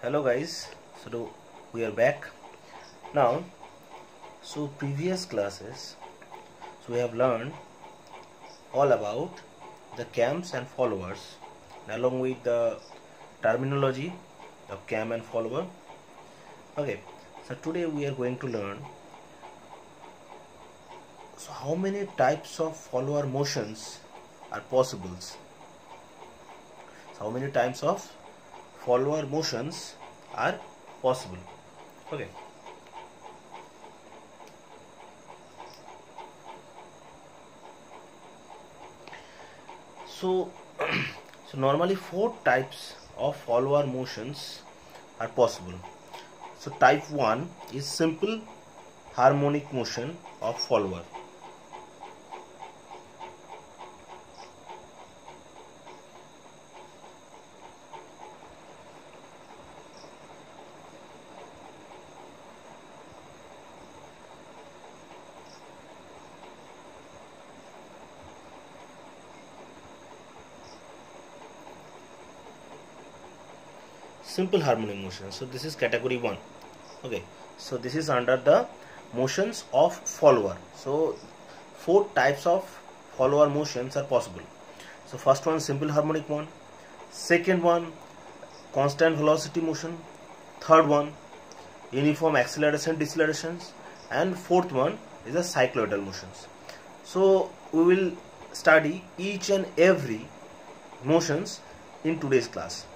Hello guys, so we are back now. So previous classes, so we have learned all about the cams and followers along with the terminology of cam and follower. Okay, so today we are going to learn so how many types of follower motions are possible. So how many types of follower motions are possible. Okay, so so normally four types of follower motions are possible. So type 1 is simple harmonic motion of follower. Simple harmonic motion. So this is category 1. Okay, so this is under the motions of follower. So four types of follower motions are possible. So first one, simple harmonic one. Second one, constant velocity motion. Third one, uniform acceleration decelerations. And fourth one is the cycloidal motions. So we will study each and every motions in today's class.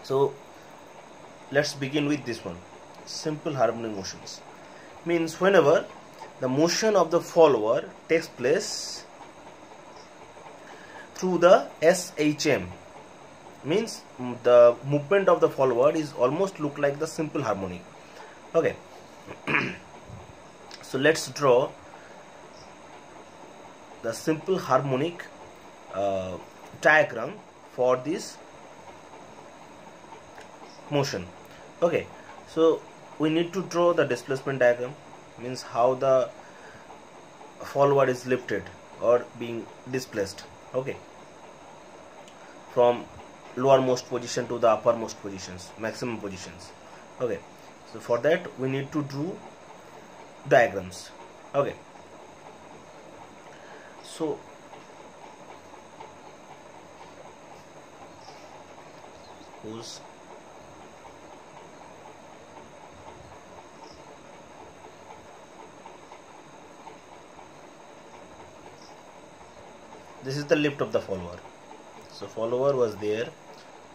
So let's begin with this one. Simple harmonic motions means whenever the motion of the follower takes place through the SHM, means the movement of the follower is almost look like the simple harmonic. Okay, so let's draw the simple harmonic diagram for this motion. Okay, so we need to draw the displacement diagram, means how the follower is lifted or being displaced, okay, from lowermost position to the uppermost positions, maximum positions. Okay, so for that we need to draw diagrams. Okay, so suppose this is the lift of the follower. So follower was there,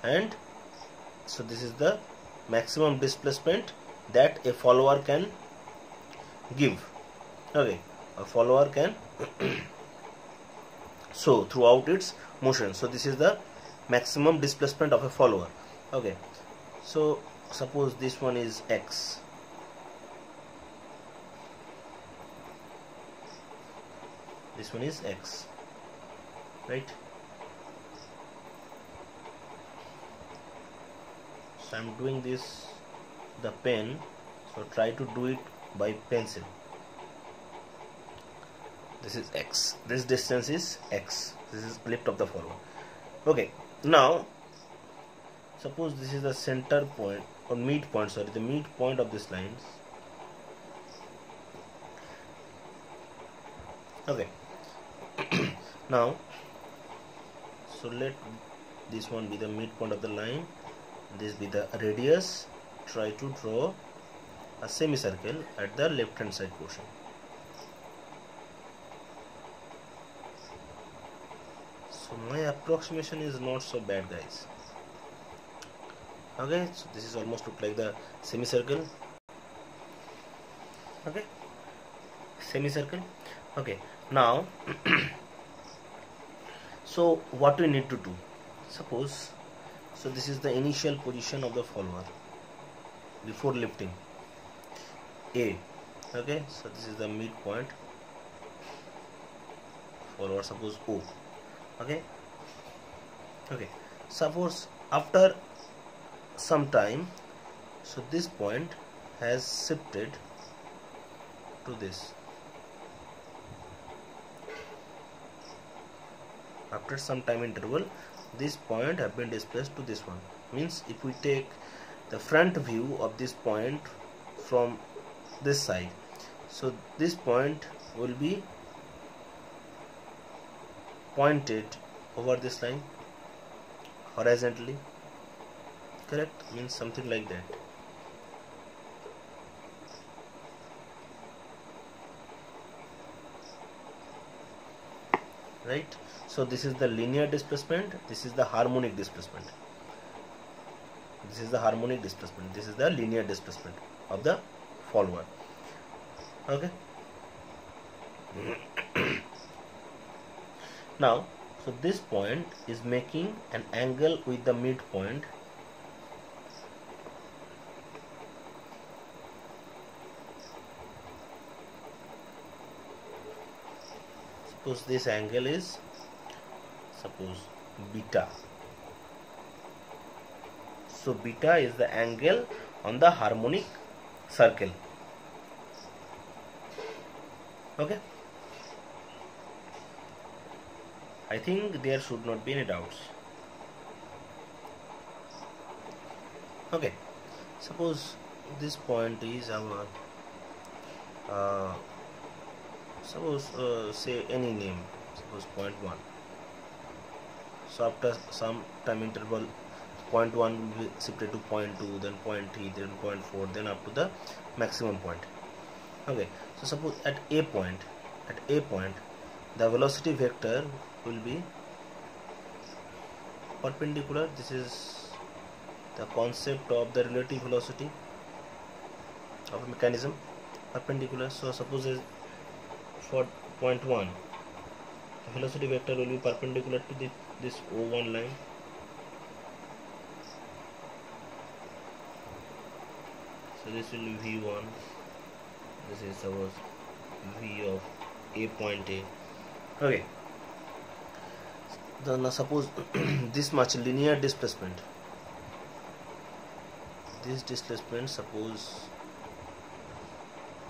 and so this is the maximum displacement that a follower can give. Okay, a follower can so throughout its motion. So this is the maximum displacement of a follower. Okay, so suppose this one is x, this one is x, right? So I'm doing this the pen, so try to do it by pencil. This is x, this distance is x, this is lift of the follower. Okay, now suppose this is the center point or midpoint, sorry, the midpoint of this lines. Okay, now so let this one be the midpoint of the line, this be the radius. Try to draw a semicircle at the left hand side portion. So my approximation is not so bad, guys. Okay, so this is almost look like the semicircle. Okay, semicircle. Okay, now so what we need to do, suppose, so this is the initial position of the follower before lifting, A. Okay, so this is the midpoint follower, suppose O. Okay, okay, suppose after some time, so this point has shifted to this. After some time interval, this point have been displaced to this one. Means if we take the front view of this point from this side. So this point will be pointed over this line horizontally, correct? Means something like that. Right? So this is the linear displacement, this is the harmonic displacement. This is the harmonic displacement, this is the linear displacement of the follower. Okay. Now, so this point is making an angle with the midpoint. Suppose this angle is, suppose beta. So beta is the angle on the harmonic circle. Okay. I think there should not be any doubts. Okay. Suppose this point is our say any name, suppose point 1. So after some time interval, point 1 will be shifted to point 2, then point 3, then point 4, then up to the maximum point. Okay, so suppose at a point the velocity vector will be perpendicular. This is the concept of the relative velocity of a mechanism, perpendicular. So suppose for point 1 the velocity vector will be perpendicular to this O1 line. So this will be V1, this is suppose V of a point A. Okay, then suppose this much linear displacement, this displacement suppose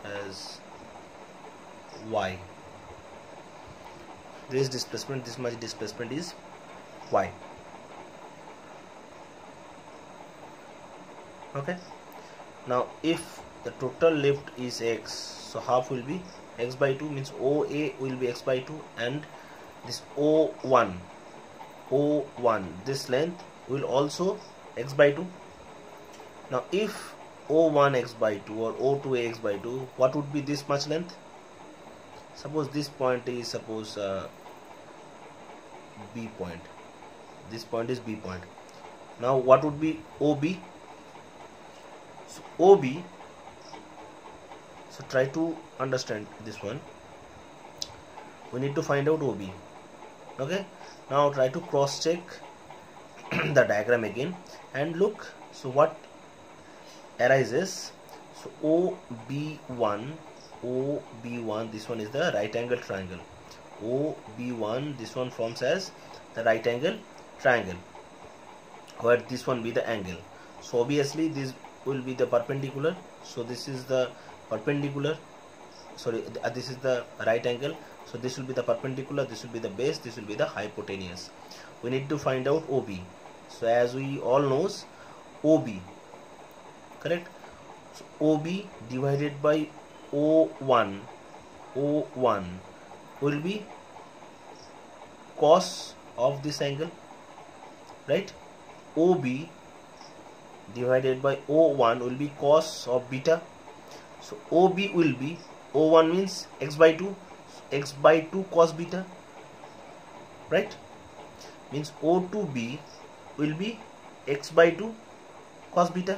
as y, this displacement, this much displacement is y. Okay, now if the total lift is x, so half will be x by 2, means OA will be x by 2, and this O1, this length will also x by 2. Now if O1 x by 2 or O2 x by 2, what would be this much length? Suppose this point is suppose B point, this point is B point. Now what would be OB? So OB, so try to understand this one. We need to find out OB. Okay, now try to cross check the diagram again and look. So what arises? So OB1, this one is the right angle triangle. OB1, this one forms as the right angle triangle, where this one be the angle. So obviously this will be the perpendicular. So this is the perpendicular, sorry, this is the right angle. So this will be the perpendicular, this will be the base, this will be the hypotenuse. We need to find out OB. So as we all knows, OB, correct? So OB divided by O1 will be cos of this angle, right? OB divided by O1 will be cos of beta. So OB will be, O1 means x by 2, x by 2 cos beta, right? Means O2B will be x by 2 cos beta.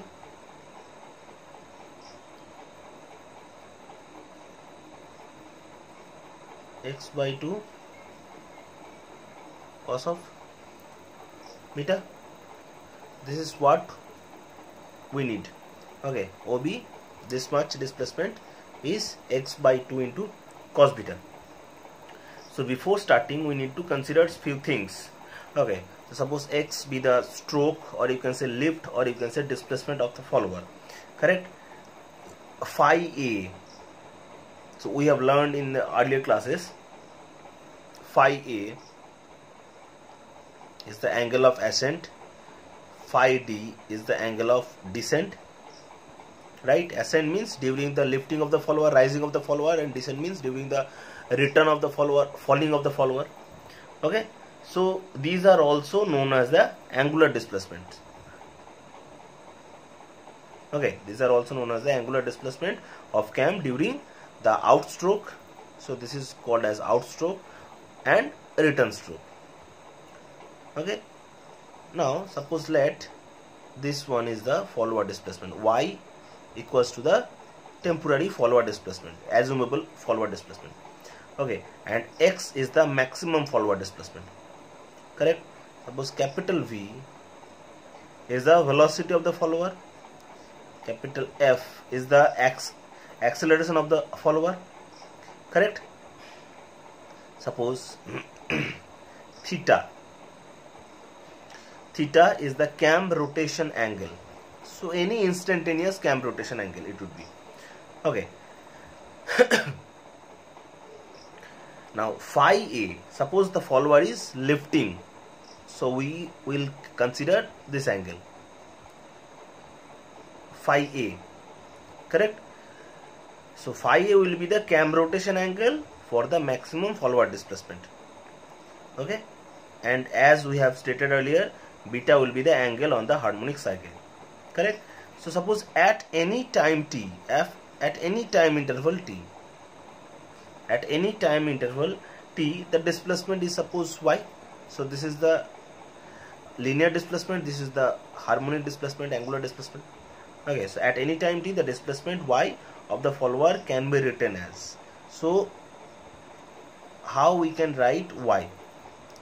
X by 2 cos of beta. This is what we need. Okay, OB, this much displacement is x by 2 into cos beta. So before starting we need to consider few things. Okay, so suppose x be the stroke, or you can say lift, or you can say displacement of the follower, correct? Phi A, so we have learned in the earlier classes, phi A is the angle of ascent, phi d is the angle of descent, right? Ascent means during the lifting of the follower, rising of the follower, and descent means during the return of the follower, falling of the follower. Okay, so these are also known as the angular displacement. Okay, these are also known as the angular displacement of cam during the outstroke. So this is called as outstroke and return stroke. Okay, now suppose let this one is the follower displacement, y equals to the temporary follower displacement, assumable follower displacement. Okay, and x is the maximum follower displacement. Correct? Suppose capital V is the velocity of the follower, capital F is the acceleration of the follower. Correct? Suppose theta is the cam rotation angle. So any instantaneous cam rotation angle it would be. Okay. Now phi a, suppose the follower is lifting, so we will consider this angle phi a. Correct? So phi a will be the cam rotation angle for the maximum follower displacement. Okay, and as we have stated earlier, beta will be the angle on the harmonic cycle. Correct? So suppose at any time t, at any time interval t, the displacement is suppose y. So this is the linear displacement, this is the harmonic displacement, angular displacement. Okay, so at any time t, the displacement y of the follower can be written as. So how we can write y?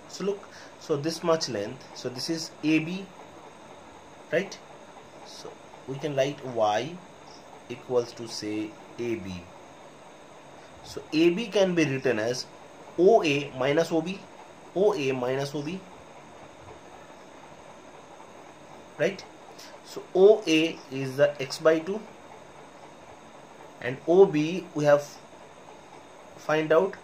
So look, so this much length, so this is AB, right? So we can write y equals to say AB. So AB can be written as OA minus OB, OA minus OB, right? So OA is the x by 2 and OB we have find out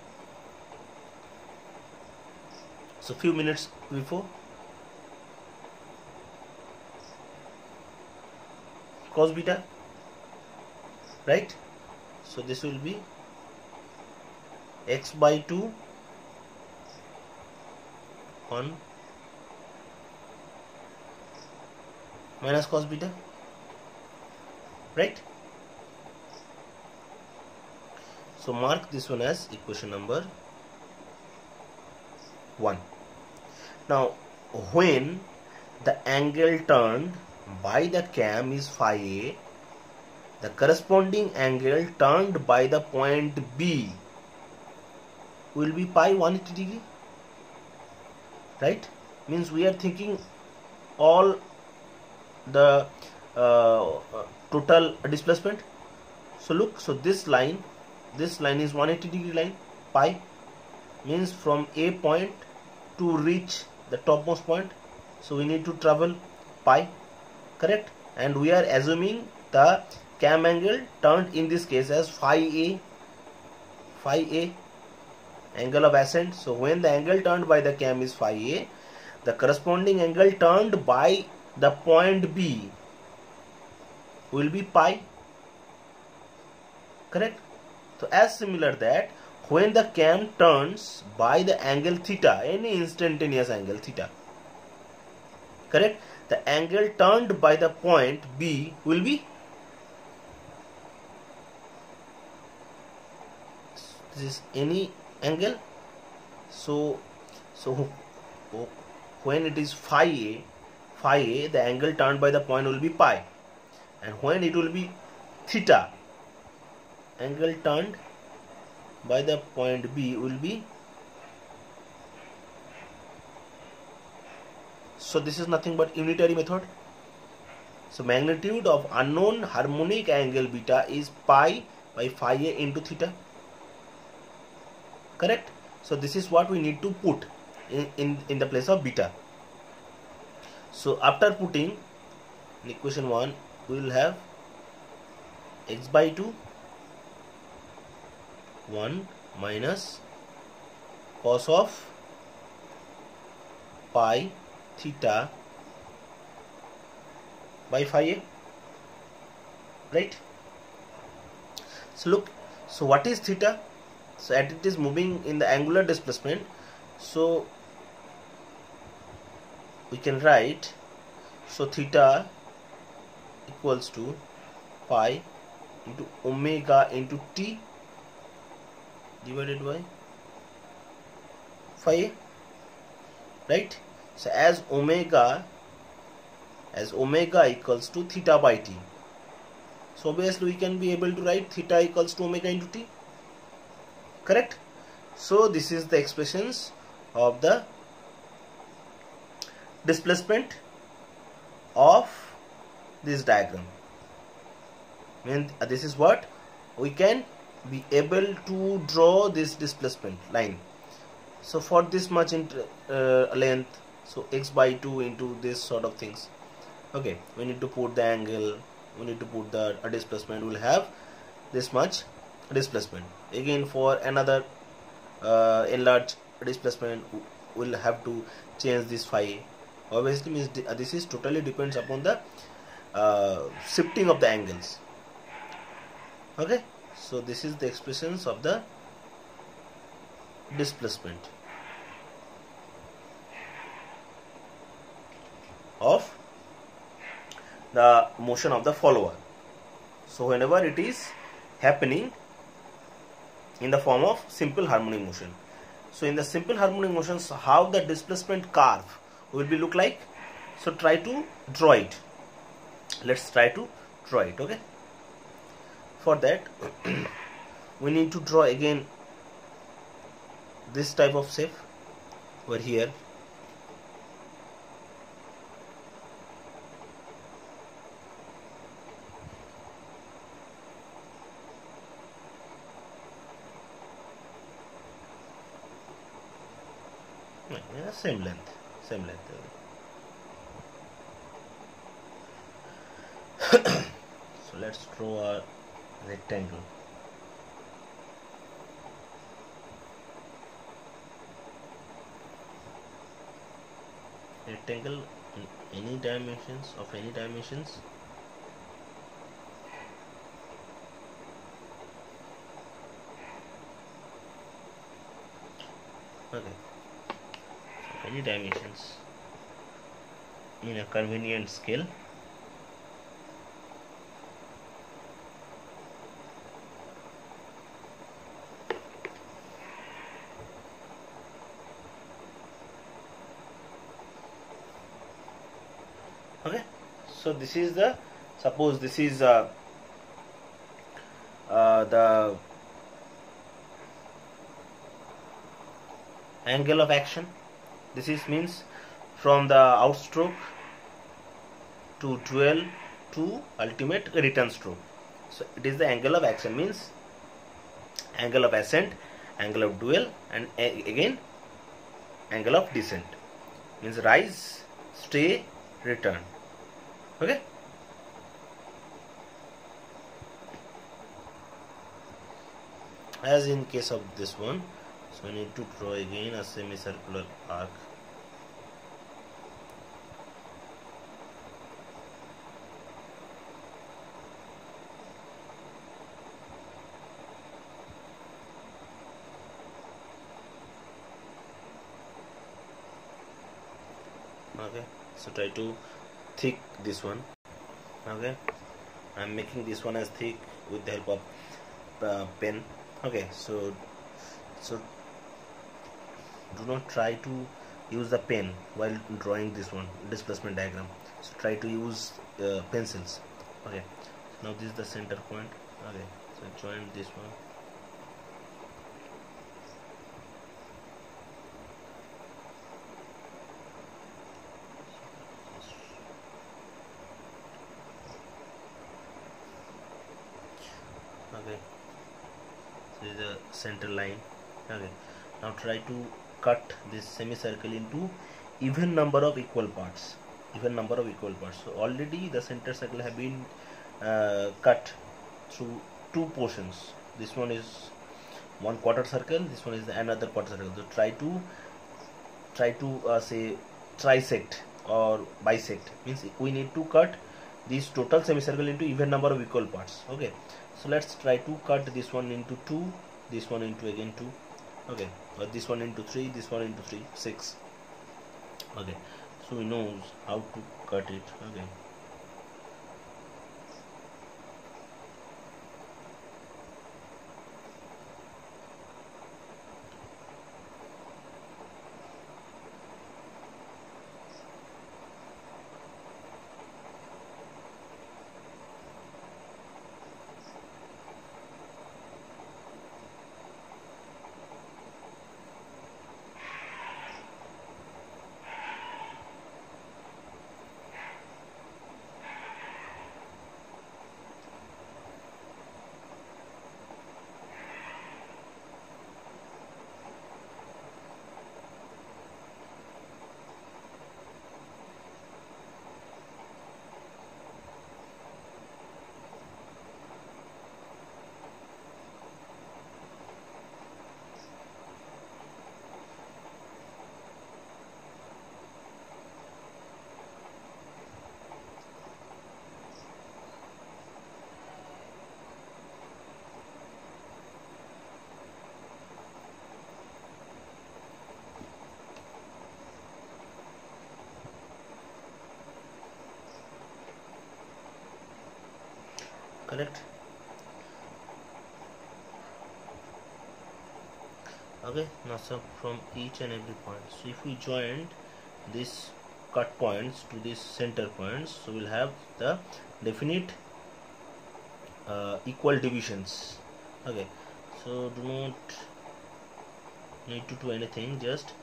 so few minutes before, cos beta, right? So this will be x by 2 on minus cos beta, right? So mark this one as equation number 1. Now when the angle turned by the cam is phi a, the corresponding angle turned by the point B will be pi 180 degree, right? Means we are thinking all the total displacement. So look, so this line is 180 degree line, pi means from a point to reach the topmost point, so we need to travel pi. Correct? And we are assuming the cam angle turned in this case as phi a, angle of ascent. So when the angle turned by the cam is phi a, the corresponding angle turned by the point B will be pi. Correct? So as similar that when the cam turns by the angle theta, any instantaneous angle theta, correct, the angle turned by the point B will be, this is any angle. So when it is phi a, the angle turned by the point will be pi, and when it will be theta, angle turned by the point B will be, so this is nothing but unitary method. So magnitude of unknown harmonic angle beta is pi by phi a into theta. Correct? So this is what we need to put in the place of beta. So after putting in equation 1, we will have x by 2 1 minus cos of pi theta by phi a, right? So look, so what is theta? So as it is moving in the angular displacement, so we can write, so theta equals to pi into omega into t divided by phi a, right? So as omega equals to theta by t, so obviously we can be able to write theta equals to omega into t, correct? So this is the expressions of the displacement of this diagram. Means this is what we can be able to draw this displacement line. So for this much length, so x by 2 into this sort of things. Okay, we need to put the angle, we need to put the displacement, we will have this much displacement. Again for another enlarged displacement, we will have to change this phi. Obviously means this is totally depends upon the shifting of the angles. Okay, so this is the expressions of the displacement of the motion of the follower. So whenever it is happening in the form of simple harmonic motion. So in the simple harmonic motions, how the displacement curve will be look like? So try to draw it. Let's try to draw it. Okay, for that we need to draw again this type of shape over here. Yeah, same length. So let's draw a rectangle. Rectangle in any dimensions, of any dimensions. Okay, so any dimensions in a convenient scale. Okay, so this is the, suppose this is the angle of action. This is means from the outstroke to dual to ultimate return stroke. So it is the angle of action, means angle of ascent, angle of dual, and again angle of descent, means rise, stay, return. Okay, as in case of this one, so I need to draw again a semicircular arc. Okay, so try to thick this one. Okay, I'm making this one as thick with the help of pen. Okay, so do not try to use the pen while drawing this one displacement diagram. So try to use pencils. Okay, now this is the center point. Okay, so join this one. Okay, this is the center line. Okay, now try to cut this semicircle into even number of equal parts. So already the center circle have been cut through two portions. This one is 1/4 circle, this one is another quarter circle. So try to say trisect or bisect, means we need to cut this total semicircle into even number of equal parts. Okay, so let's try to cut this one into 2, this one into again 2, okay, or this one into 3, this one into 3, 6. Okay, so we know how to cut it. Okay, correct. Okay, now so from each and every point, so if we joined this cut points to this center points, so we'll have the definite equal divisions. Okay, so do not need to do anything, just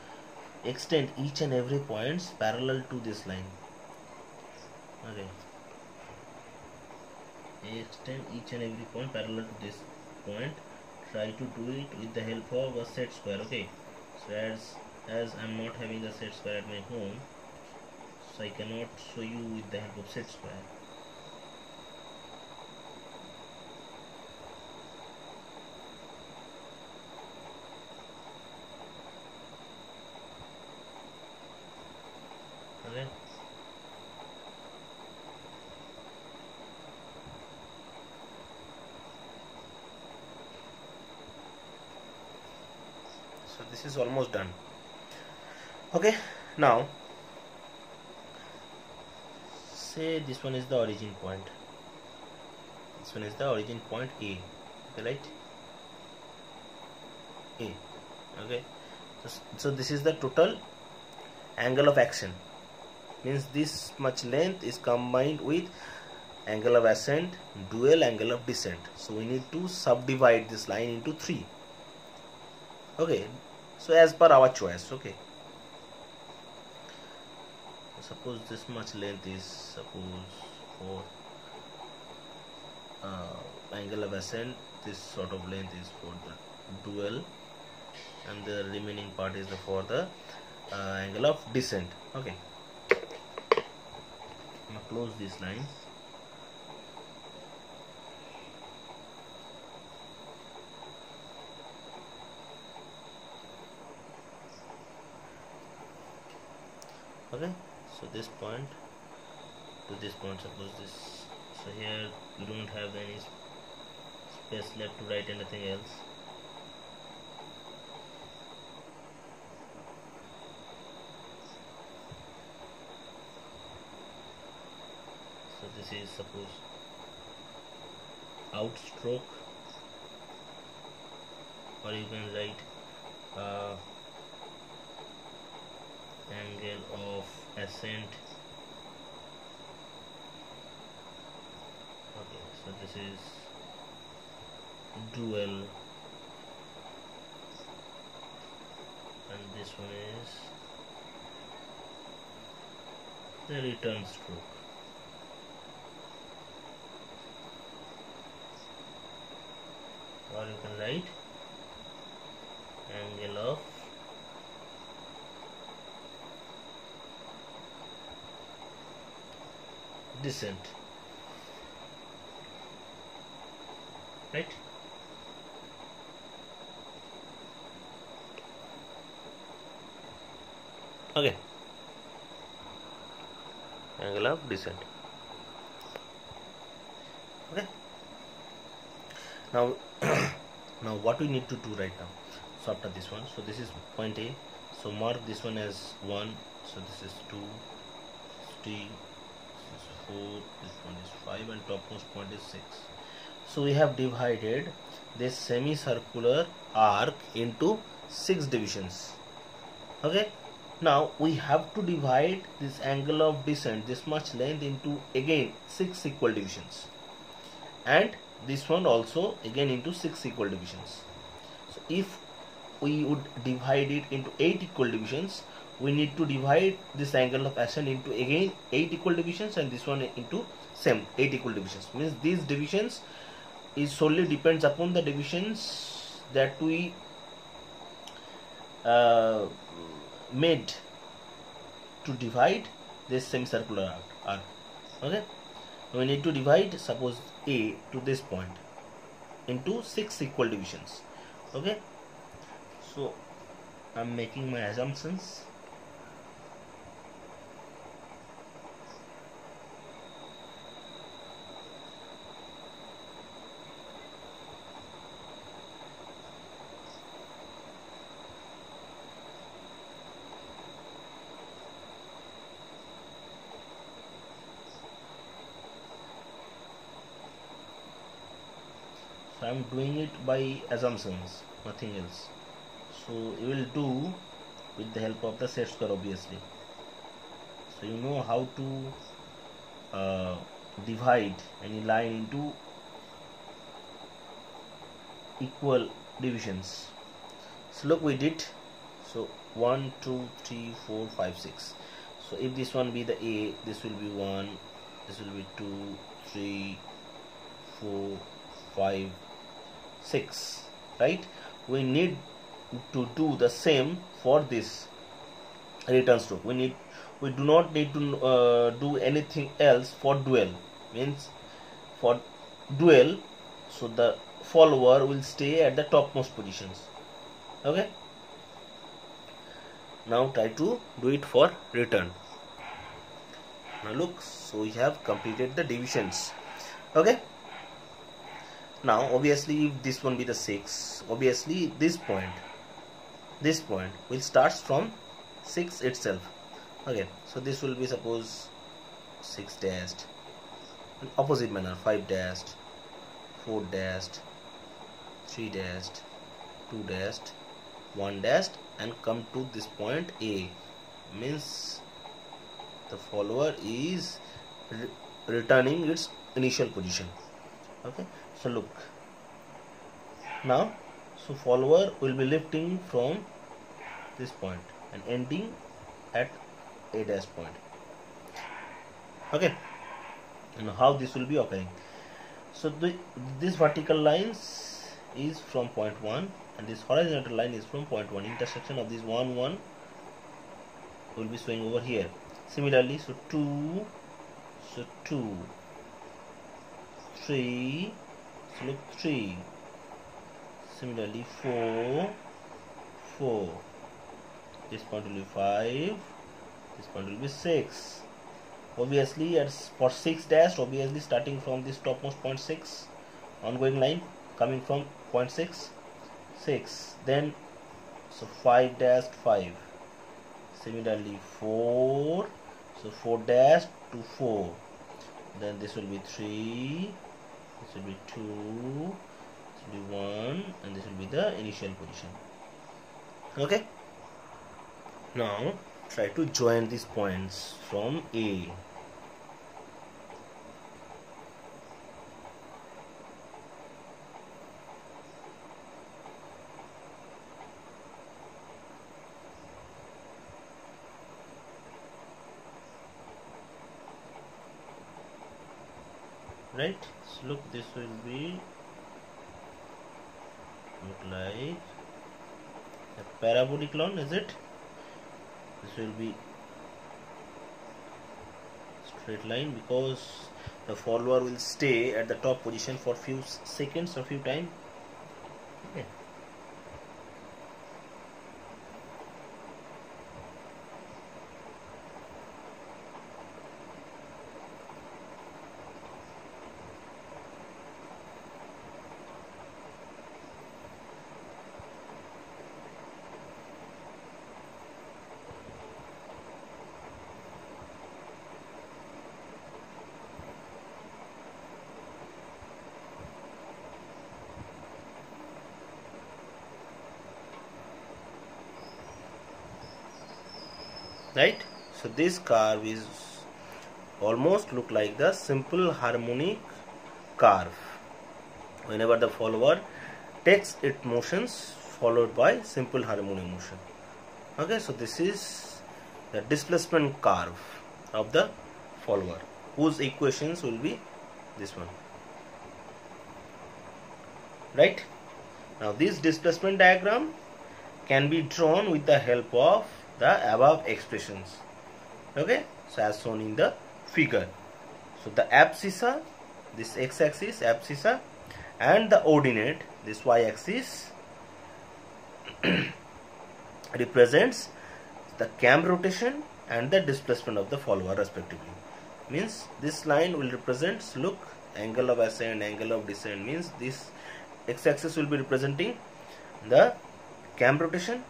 extend each and every points parallel to this line. Okay, extend each and every point parallel to this point. Try to do it with the help of a set square. Okay, so as I'm not having a set square at my home, so I cannot show you with the help of set square. Okay, so this is almost done. Okay, now say this one is the origin point, this one is the origin point A. Okay, right, A. Okay, so this is the total angle of action, means this much length is combined with angle of ascent, dual angle of descent. So we need to subdivide this line into 3. Okay, so as per our choice. Okay, suppose this much length is, suppose for angle of ascent, this sort of length is for the dual, and the remaining part is for the angle of descent. Okay, now close these lines. Okay, so this point to this point, suppose this, so here you don't have any space left to write anything else. So this is, suppose, outstroke, or you can write angle of ascent. Okay, so this is dual, and this one is the return stroke. Or you can write angle of descent, right? Okay, angle of descent. Okay, now now what we need to do right now, so after this one, so this is point A, so mark this one as 1, so this is 2, 3, this is 4, this one is 5, and topmost point is 6. So we have divided this semicircular arc into 6 divisions. Okay, now we have to divide this angle of descent, this much length, into again 6 equal divisions, and this one also again into 6 equal divisions. So if we would divide it into 8 equal divisions, we need to divide this angle of ascent into again 8 equal divisions, and this one into same 8 equal divisions. Means these divisions is solely depends upon the divisions that we made to divide this semicircular arc. Okay, we need to divide, suppose A to this point, into 6 equal divisions. Okay, so I'm making my assumptions. So I'm doing it by assumptions, nothing else. So you will do with the help of the set square, obviously. So you know how to divide any line into equal divisions. So look, we did. So 1, 2, 3, 4, 5, 6. So if this one be the A, this will be 1, this will be 2, 3, 4, 5, 6, right? We need to do the same for this return stroke. We do not need to do anything else for dual. Means for dual, so the follower will stay at the topmost positions. Okay, now try to do it for return. Now look, so we have completed the divisions. Okay, now obviously if this one be the 6, obviously this point will start from 6 itself. Okay, so this will be, suppose, 6 dashed, in opposite manner, 5 dashed, 4 dashed, 3 dashed, 2 dashed, 1 dashed, and come to this point A. Means the follower is returning its initial position. Okay, so look, now, so follower will be lifting from this point and ending at A dash point. Okay, and how this will be occurring. So this vertical lines is from point 1, and this horizontal line is from point 1. Intersection of this 1 1 will be showing over here. Similarly, so 2, 3, so look, 3. Similarly 4, this point will be 5, this point will be 6. Obviously for 6 dash, obviously starting from this topmost point 6, ongoing line coming from point 6, then so 5 dash 5. Similarly 4, so 4 dash to 4, then this will be 3, this will be 2, this will be 1, and this will be the initial position. Okay, now try to join these points from A. Right, so look, this will be look like a parabolic line, is it? This will be straight line because the follower will stay at the top position for few seconds or few time. Okay. right? So this curve is almost look like the simple harmonic curve whenever the follower takes its motions followed by simple harmonic motion. Okay, so this is the displacement curve of the follower, whose equations will be this one, right? Now this displacement diagram can be drawn with the help of the above expressions. Okay, so as shown in the figure. So the abscissa, this x-axis abscissa, and the ordinate, this y-axis, represents the cam rotation and the displacement of the follower respectively. Means this line will represent, look, angle of ascent, angle of descent, means this x-axis will be representing the cam rotation,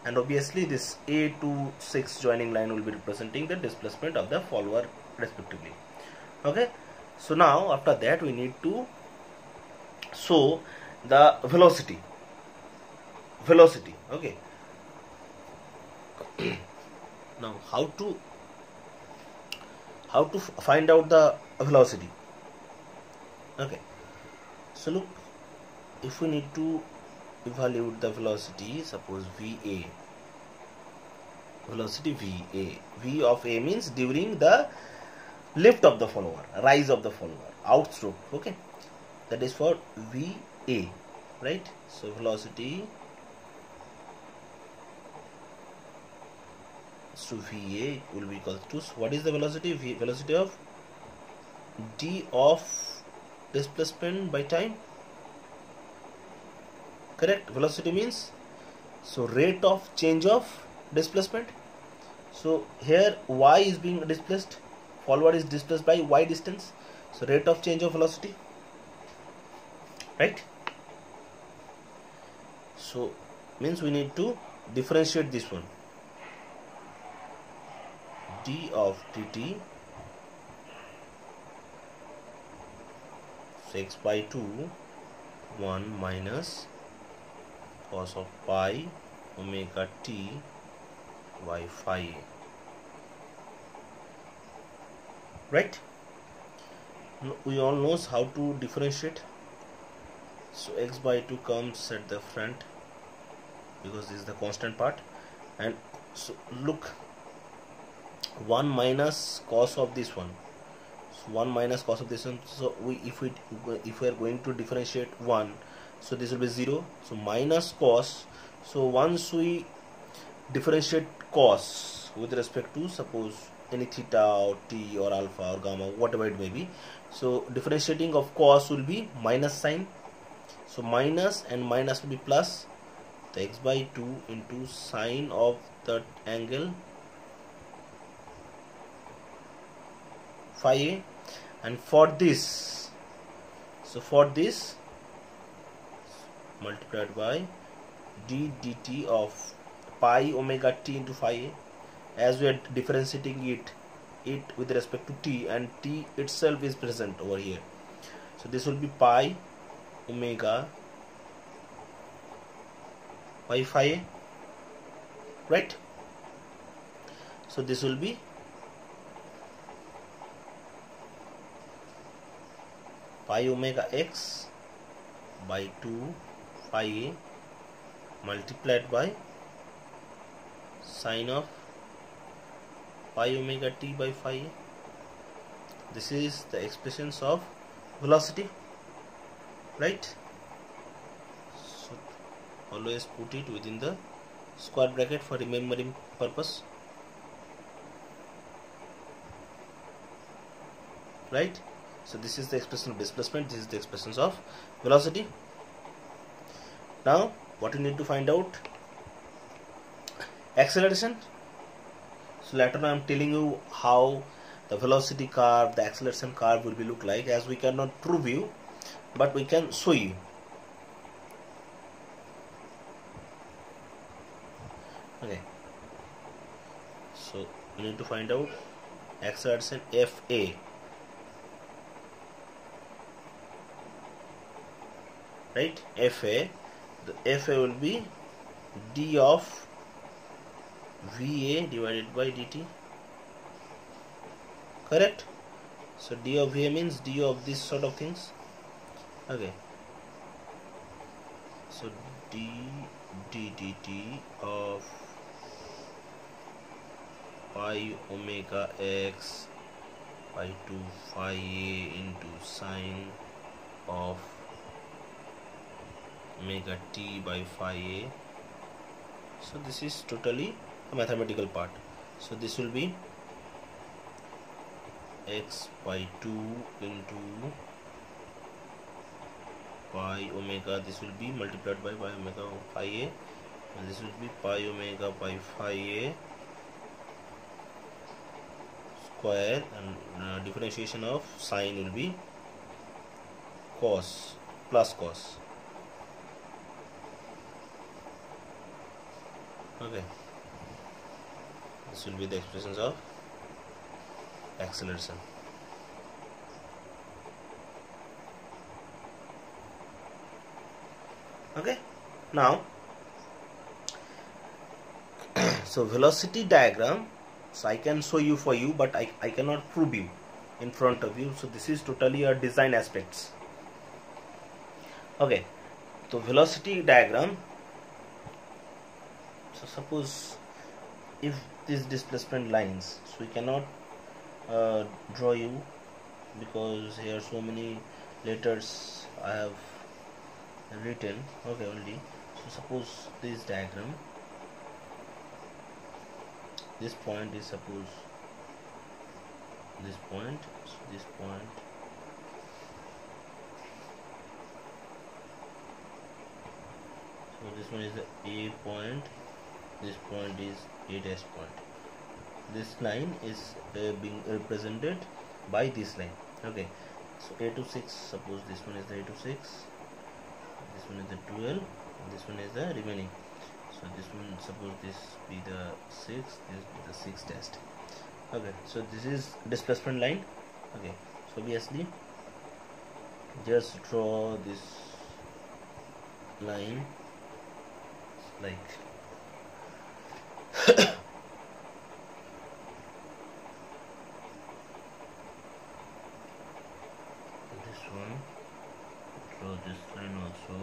and obviously this A to 6 joining line will be representing the displacement of the follower respectively. Okay, so now after that we need to show the velocity. Okay, now how to find out the velocity? Okay, so look, if we need to evaluate the velocity, suppose VA, velocity VA, V of A means during the lift of the follower, rise of the follower, outstroke. Okay, that is for VA, right? So velocity to VA will be equal to, what is the velocity? Velocity of d of displacement by time. Correct. Velocity means, so rate of change of displacement. So here y is being displaced, follower is displaced by y distance, so rate of change of velocity, right? So means we need to differentiate this one, d of dt, so x by 2 1 minus cos of pi omega t by phi a, right? We all knows how to differentiate. So x by 2 comes at the front because this is the constant part, and so look, 1 minus cos of this one, so 1 minus cos of this one, so if we are going to differentiate 1, so this will be 0, so minus cos. So once we differentiate cos with respect to, suppose, any theta or t or alpha or gamma, whatever it may be, so differentiating of cos will be minus sign, so minus and minus will be plus, the x by 2 into sine of that angle phi a, and for this, so for this multiplied by d dt of pi omega t into phi a, as we are differentiating it with respect to t, and t itself is present over here, so this will be pi omega by phi a, right? So this will be pi omega x by 2 phi a multiplied by sine of pi omega t by phi a. This is the expressions of velocity, right? So always put it within the square bracket for remembering purpose, right? So this is the expression of displacement, this is the expressions of velocity. Now what you need to find out? Acceleration. So later on I am telling you how the velocity curve, the acceleration curve will be look like, as we cannot prove you, but we can show you. Okay, so we need to find out acceleration Fa, right? Fa, the Fa will be d of VA divided by dt, correct? So d of VA means d of this sort of things. Okay, so d dt of pi omega x by 2 phi a into sine of omega t by phi a. So this is totally a mathematical part. So this will be x by 2 into pi omega, this will be multiplied by pi omega phi a, and this will be pi omega by phi a square, and differentiation of sine will be cos plus cos. Okay, this will be the expressions of acceleration. Okay, now so velocity diagram, so I can show you for you, but I cannot prove you in front of you. So this is totally a design aspects. Okay, so velocity diagram. So suppose if this displacement lines, so we cannot draw you because here so many letters I have written. Okay, only. So suppose this diagram, this point is suppose this point, so this point, so this one is the A point, this point is A dash point. This line is being represented by this line. Okay, so A to 6, suppose this one is the A to 6, this one is the 12, and this one is the remaining. So this one, suppose this be the 6, this be the 6 test. Okay, so this is displacement line. Okay, so obviously just draw this line like this one, draw this line also.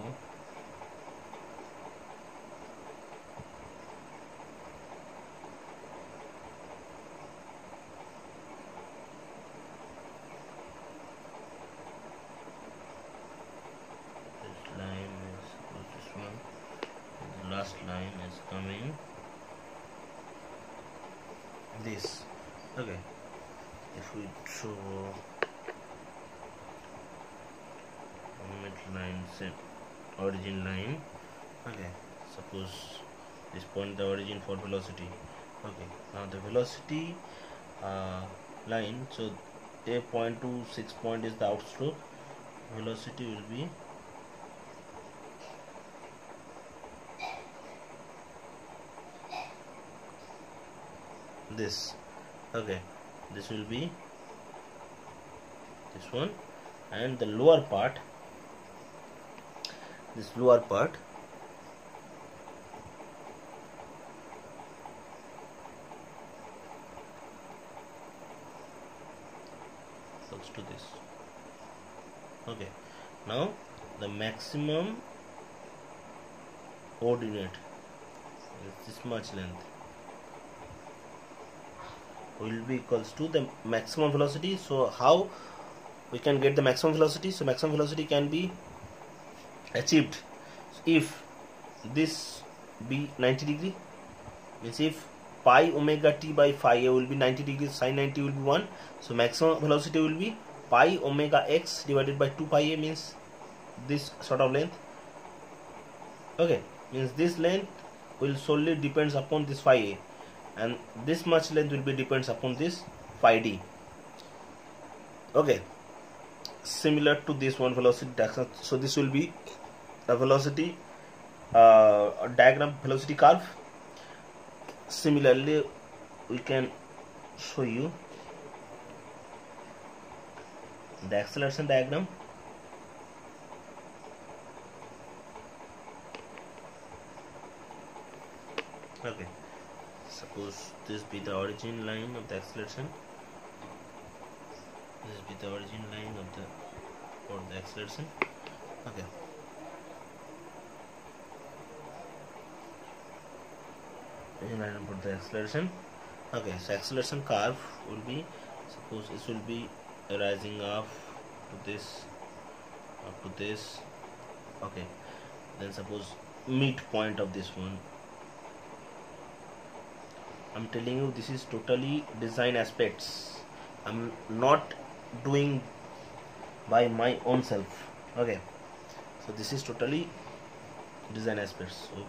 This line is, suppose this one, the last line is coming this. Okay, if we draw mid line, set origin line. Okay, suppose this point the origin for velocity. Okay, now the velocity line, so A point to 6 point is the outstroke. Velocity will be this. Okay, this will be this one, and the lower part, this lower part equals to this. Okay, now the maximum ordinate is this much length will be equals to the maximum velocity. So how we can get the maximum velocity? So maximum velocity can be achieved if this be 90 degree, means if pi omega t by phi a will be 90 degrees, sin 90 will be 1. So maximum velocity will be pi omega x divided by 2 pi a, means this sort of length. Okay, means this length will solely depends upon this phi a, and this much length will be depends upon this phi d. Okay, similar to this one velocity diagram. So this will be a velocity diagram, velocity curve. Similarly, we can show you the acceleration diagram. Okay, so suppose this be the origin line of the acceleration. This be the origin line of the acceleration. Okay. Origin line for the acceleration. Okay. So acceleration curve will be, suppose it will be rising up to this, up to this. Okay. Then suppose midpoint of this one. I'm telling you, this is totally design aspects. I'm not doing by my own self. Okay, so this is totally design aspects. So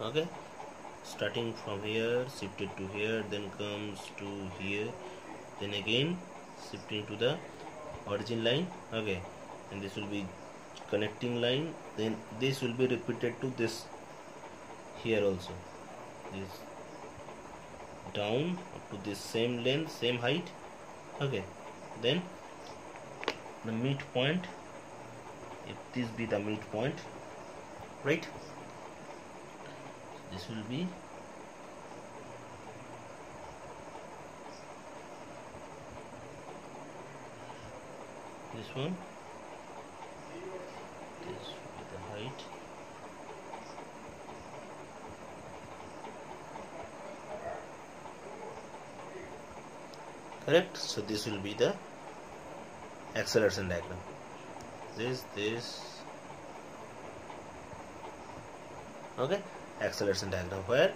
okay, starting from here, shifted to here, then comes to here, then again shifting to the origin line. Okay, and this will be connecting line, then this will be repeated to this here also, this down up to this same length, same height. Okay, then the midpoint, if this be the midpoint, right, this will be this one, this will be the height, correct. So this will be the acceleration diagram. This okay, acceleration diagram, where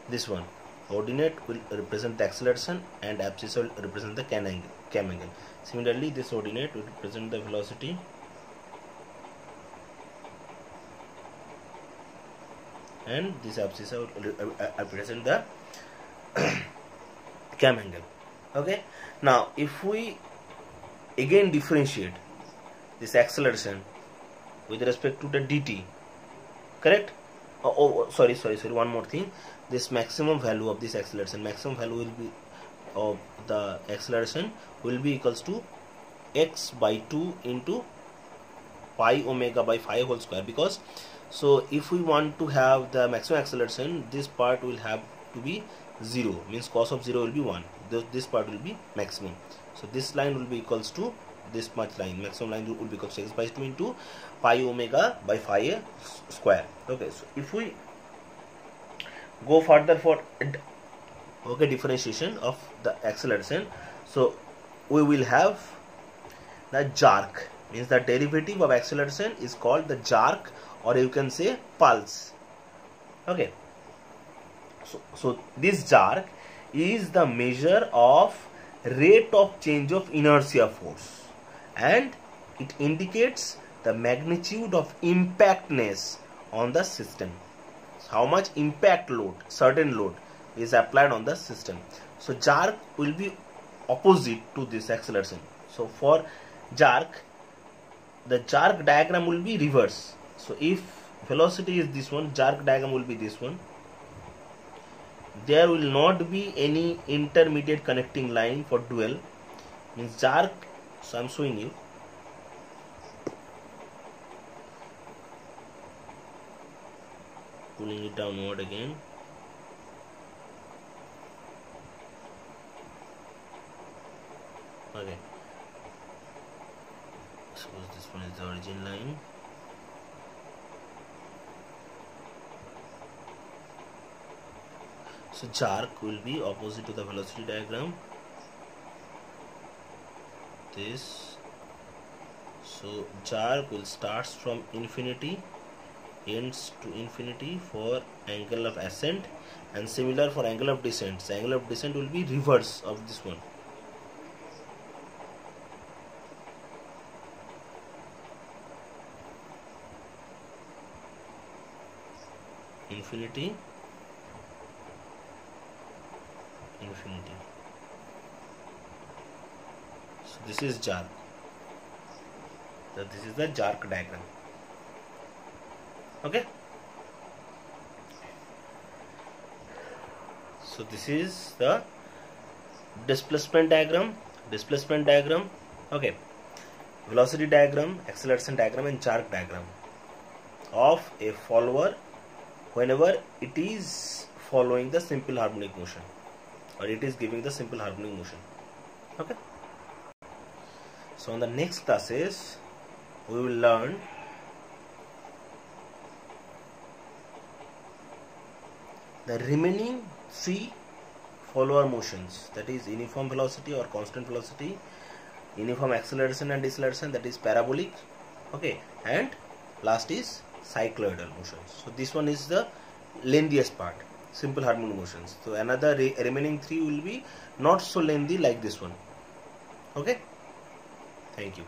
this one ordinate will represent the acceleration and abscissa will represent the cam angle. Similarly, this ordinate will represent the velocity and this abscissa will represent the cam angle. Okay, now if we again differentiate this acceleration with respect to the dt, correct? Sorry, one more thing. This maximum value of this acceleration, maximum value will be of the acceleration will be equals to x by 2 into pi omega by phi whole square, because so if we want to have the maximum acceleration, this part will have to be 0, means cos of 0 will be 1, this part will be maximum. So this line will be equals to this much line, maximum line will be equals to x by 2 into pi omega by phi square. Okay, so if we go further for okay differentiation of the acceleration, so we will have the jerk, means the derivative of acceleration is called the jerk, or you can say pulse. Okay, so this jerk is the measure of rate of change of inertia force, and it indicates the magnitude of impactness on the system, how much impact load, certain load is applied on the system. So jerk will be opposite to this acceleration. So for jerk, the jerk diagram will be reverse. So if velocity is this one, jerk diagram will be this one. There will not be any intermediate connecting line for dual, means jerk. So I am showing you. Pulling it downward again. Okay. Suppose this one is the origin line. So jerk will be opposite to the velocity diagram. This. So jerk will start from infinity, ends to infinity for angle of ascent, and similar for angle of descent. So angle of descent will be reverse of this one. Infinity, infinity. So this is jerk. So this is the jerk diagram. Okay, so this is the displacement diagram, okay, velocity diagram, acceleration diagram, and charge diagram of a follower whenever it is following the simple harmonic motion, or it is giving the simple harmonic motion. Okay, so in the next classes we will learn the remaining 3 follower motions, that is uniform velocity or constant velocity, uniform acceleration and deceleration, that is parabolic, okay, and last is cycloidal motions. So this one is the lengthiest part, simple harmonic motions. So another remaining 3 will be not so lengthy like this one. Okay, thank you.